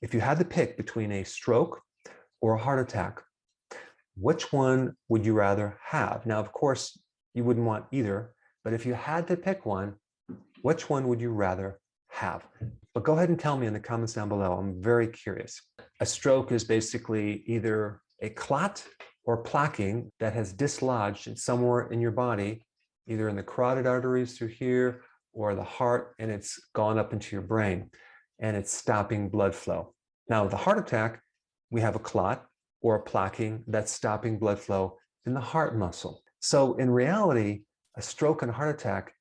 if you had to pick between a stroke or a heart attack, which one would you rather have? Now, of course, you wouldn't want either, but if you had to pick one, which one would you rather have? But go ahead and tell me in the comments down below. I'm very curious. A stroke is basically either a clot or plaquing that has dislodged somewhere in your body, either in the carotid arteries through here or the heart, and it's gone up into your brain and it's stopping blood flow. Now, with a heart attack, we have a clot or a plaquing that's stopping blood flow in the heart muscle. So in reality, a stroke and a heart attack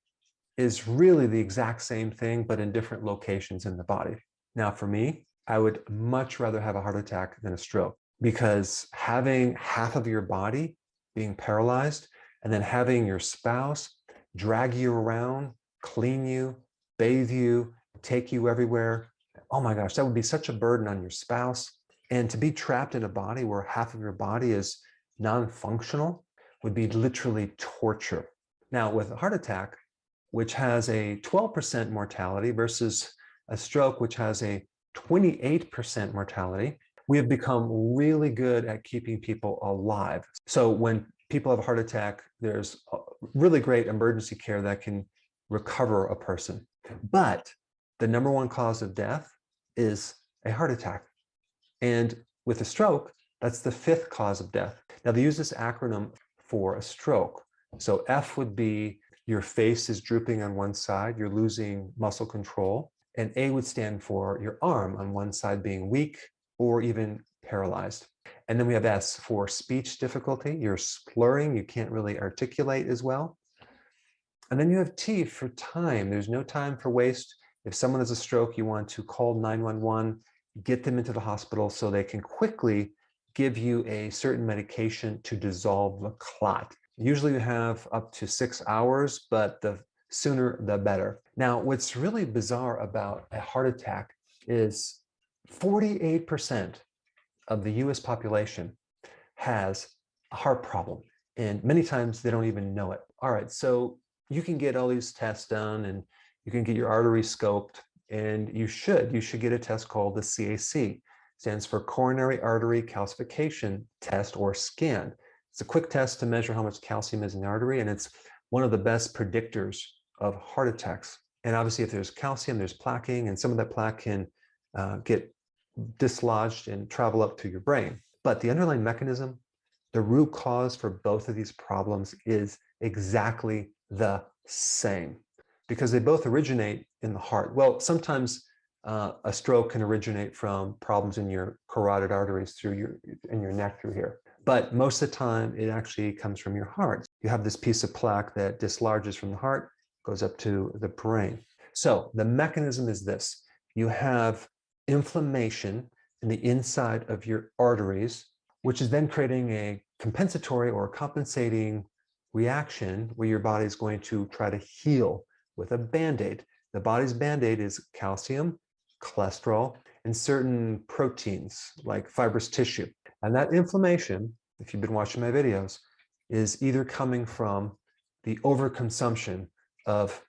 is really the exact same thing, but in different locations in the body. Now, for me, I would much rather have a heart attack than a stroke, because having half of your body being paralyzed and then having your spouse drag you around, clean you, bathe you, take you everywhere, oh my gosh, that would be such a burden on your spouse. And to be trapped in a body where half of your body is non-functional would be literally torture. Now, with a heart attack, which has a 12% mortality versus a stroke, which has a 28% mortality, we have become really good at keeping people alive. So when people have a heart attack, there's really great emergency care that can recover a person. But the number one cause of death is a heart attack. And with a stroke, that's the 5th cause of death. Now, they use this acronym for a stroke. So F would be your face is drooping on one side, you're losing muscle control. And A would stand for your arm on one side being weak or even paralyzed. And then we have S for speech difficulty. You're slurring, you can't really articulate as well. And then you have T for time. There's no time for waste. If someone has a stroke, you want to call 911, get them into the hospital so they can quickly give you a certain medication to dissolve the clot. Usually you have up to 6 hours, but the sooner the better. Now, what's really bizarre about a heart attack is 48% of the US population has a heart problem, and many times they don't even know it. All right, so you can get all these tests done and you can get your arteries scoped, and you should get a test called the CAC. Stands for coronary artery calcification test or scan. It's a quick test to measure how much calcium is in the artery, and it's one of the best predictors of heart attacks. And obviously, if there's calcium, there's plaquing, and some of that plaque can get dislodged and travel up to your brain. But the underlying mechanism, the root cause for both of these problems is exactly the same, because they both originate in the heart. Well, sometimes a stroke can originate from problems in your carotid arteries in your neck through here. But most of the time, it actually comes from your heart. You have this piece of plaque that dislodges from the heart, goes up to the brain. So the mechanism is this. You have inflammation in the inside of your arteries, which is then creating a compensatory or compensating reaction where your body is going to try to heal with a Band-Aid. The body's Band-Aid is calcium, cholesterol, and certain proteins like fibrous tissue. And that inflammation, if you've been watching my videos, is either coming from the overconsumption of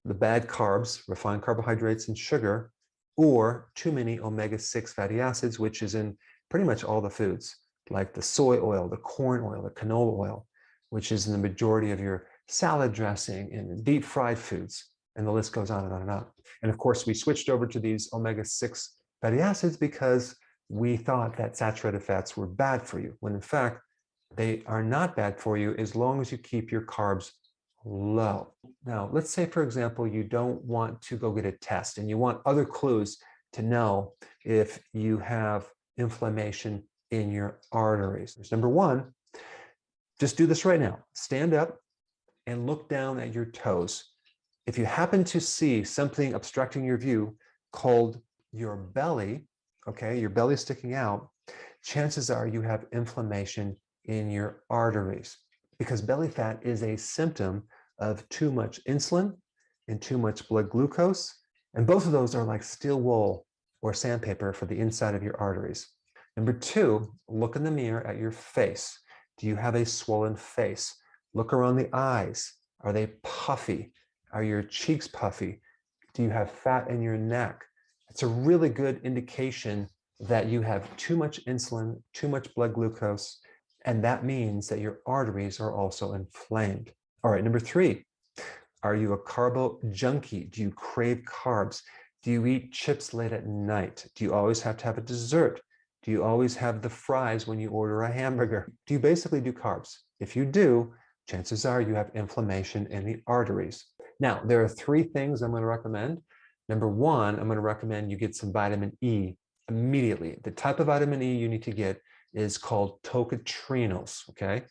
the bad carbs, refined carbohydrates, and sugar, or too many omega-6 fatty acids, which is in pretty much all the foods, like the soy oil, the corn oil, the canola oil, which is in the majority of your salad dressing and deep fried foods. And the list goes on and on and on. And of course, we switched over to these omega-6 fatty acids because we thought that saturated fats were bad for you, when in fact, they are not bad for you as long as you keep your carbs low. Now, let's say, for example, you don't want to go get a test and you want other clues to know if you have inflammation in your arteries. Number one, just do this right now. Stand up and look down at your toes. If you happen to see something obstructing your view called your belly, okay, your belly sticking out, chances are you have inflammation in your arteries, because belly fat is a symptom of too much insulin and too much blood glucose. And both of those are like steel wool or sandpaper for the inside of your arteries. Number two, look in the mirror at your face. Do you have a swollen face? Look around the eyes. Are they puffy? Are your cheeks puffy? Do you have fat in your neck? It's a really good indication that you have too much insulin, too much blood glucose, and that means that your arteries are also inflamed. All right, number 3, are you a carbo junkie? Do you crave carbs? Do you eat chips late at night? Do you always have to have a dessert? Do you always have the fries when you order a hamburger? Do you basically do carbs? If you do, chances are you have inflammation in the arteries. Now, there are 3 things I'm going to recommend. Number 1, I'm going to recommend you get some vitamin E immediately. The type of vitamin E you need to get is called tocotrienols, okay?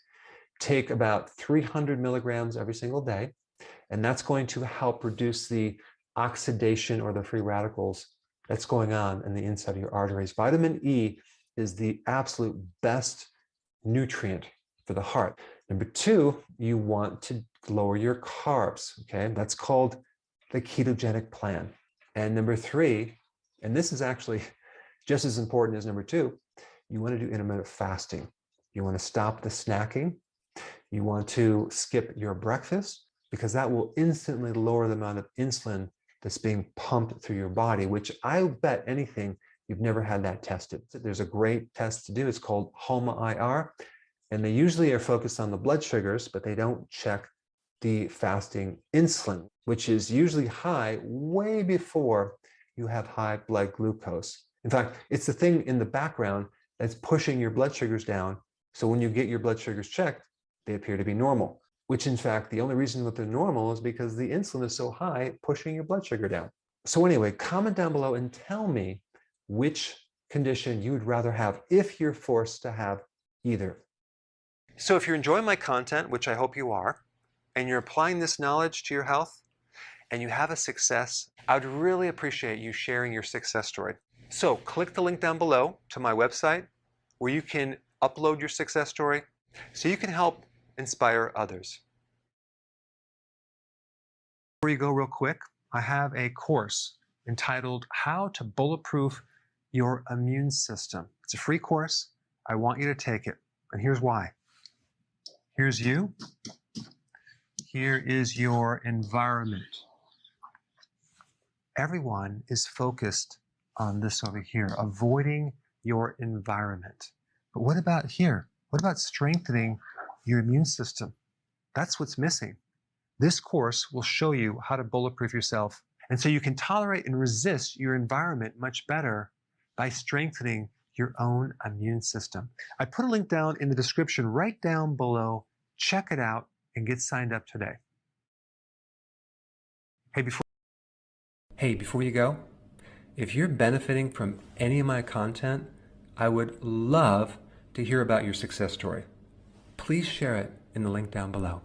Take about 300 milligrams every single day, and that's going to help reduce the oxidation or the free radicals that's going on in the inside of your arteries. Vitamin E is the absolute best nutrient for the heart. Number 2, you want to lower your carbs, okay? That's called the ketogenic plan. And number 3, and this is actually just as important as number 2, you want to do intermittent fasting. You want to stop the snacking. You want to skip your breakfast, because that will instantly lower the amount of insulin that's being pumped through your body, which I bet anything you've never had that tested. There's a great test to do. It's called HOMA-IR, and they usually are focused on the blood sugars, but they don't check the fasting insulin, which is usually high way before you have high blood glucose. In fact, it's the thing in the background that's pushing your blood sugars down. So when you get your blood sugars checked, they appear to be normal, which in fact, the only reason that they're normal is because the insulin is so high, pushing your blood sugar down. So anyway, comment down below and tell me which condition you would rather have if you're forced to have either. So if you're enjoying my content, which I hope you are, and you're applying this knowledge to your health, and you have a success, I would really appreciate you sharing your success story. So click the link down below to my website where you can upload your success story so you can help inspire others. Before you go real quick, I have a course entitled How to Bulletproof Your Immune System. It's a free course. I want you to take it. And here's why. Here's you. Here is your environment. Everyone is focused on this over here, avoiding your environment. But what about here? What about strengthening your immune system? That's what's missing. This course will show you how to bulletproof yourself, and so you can tolerate and resist your environment much better by strengthening your own immune system. I put a link down in the description right down below. Check it out and get signed up today. Hey, before you go, if you're benefiting from any of my content, I would love to hear about your success story. Please share it in the link down below.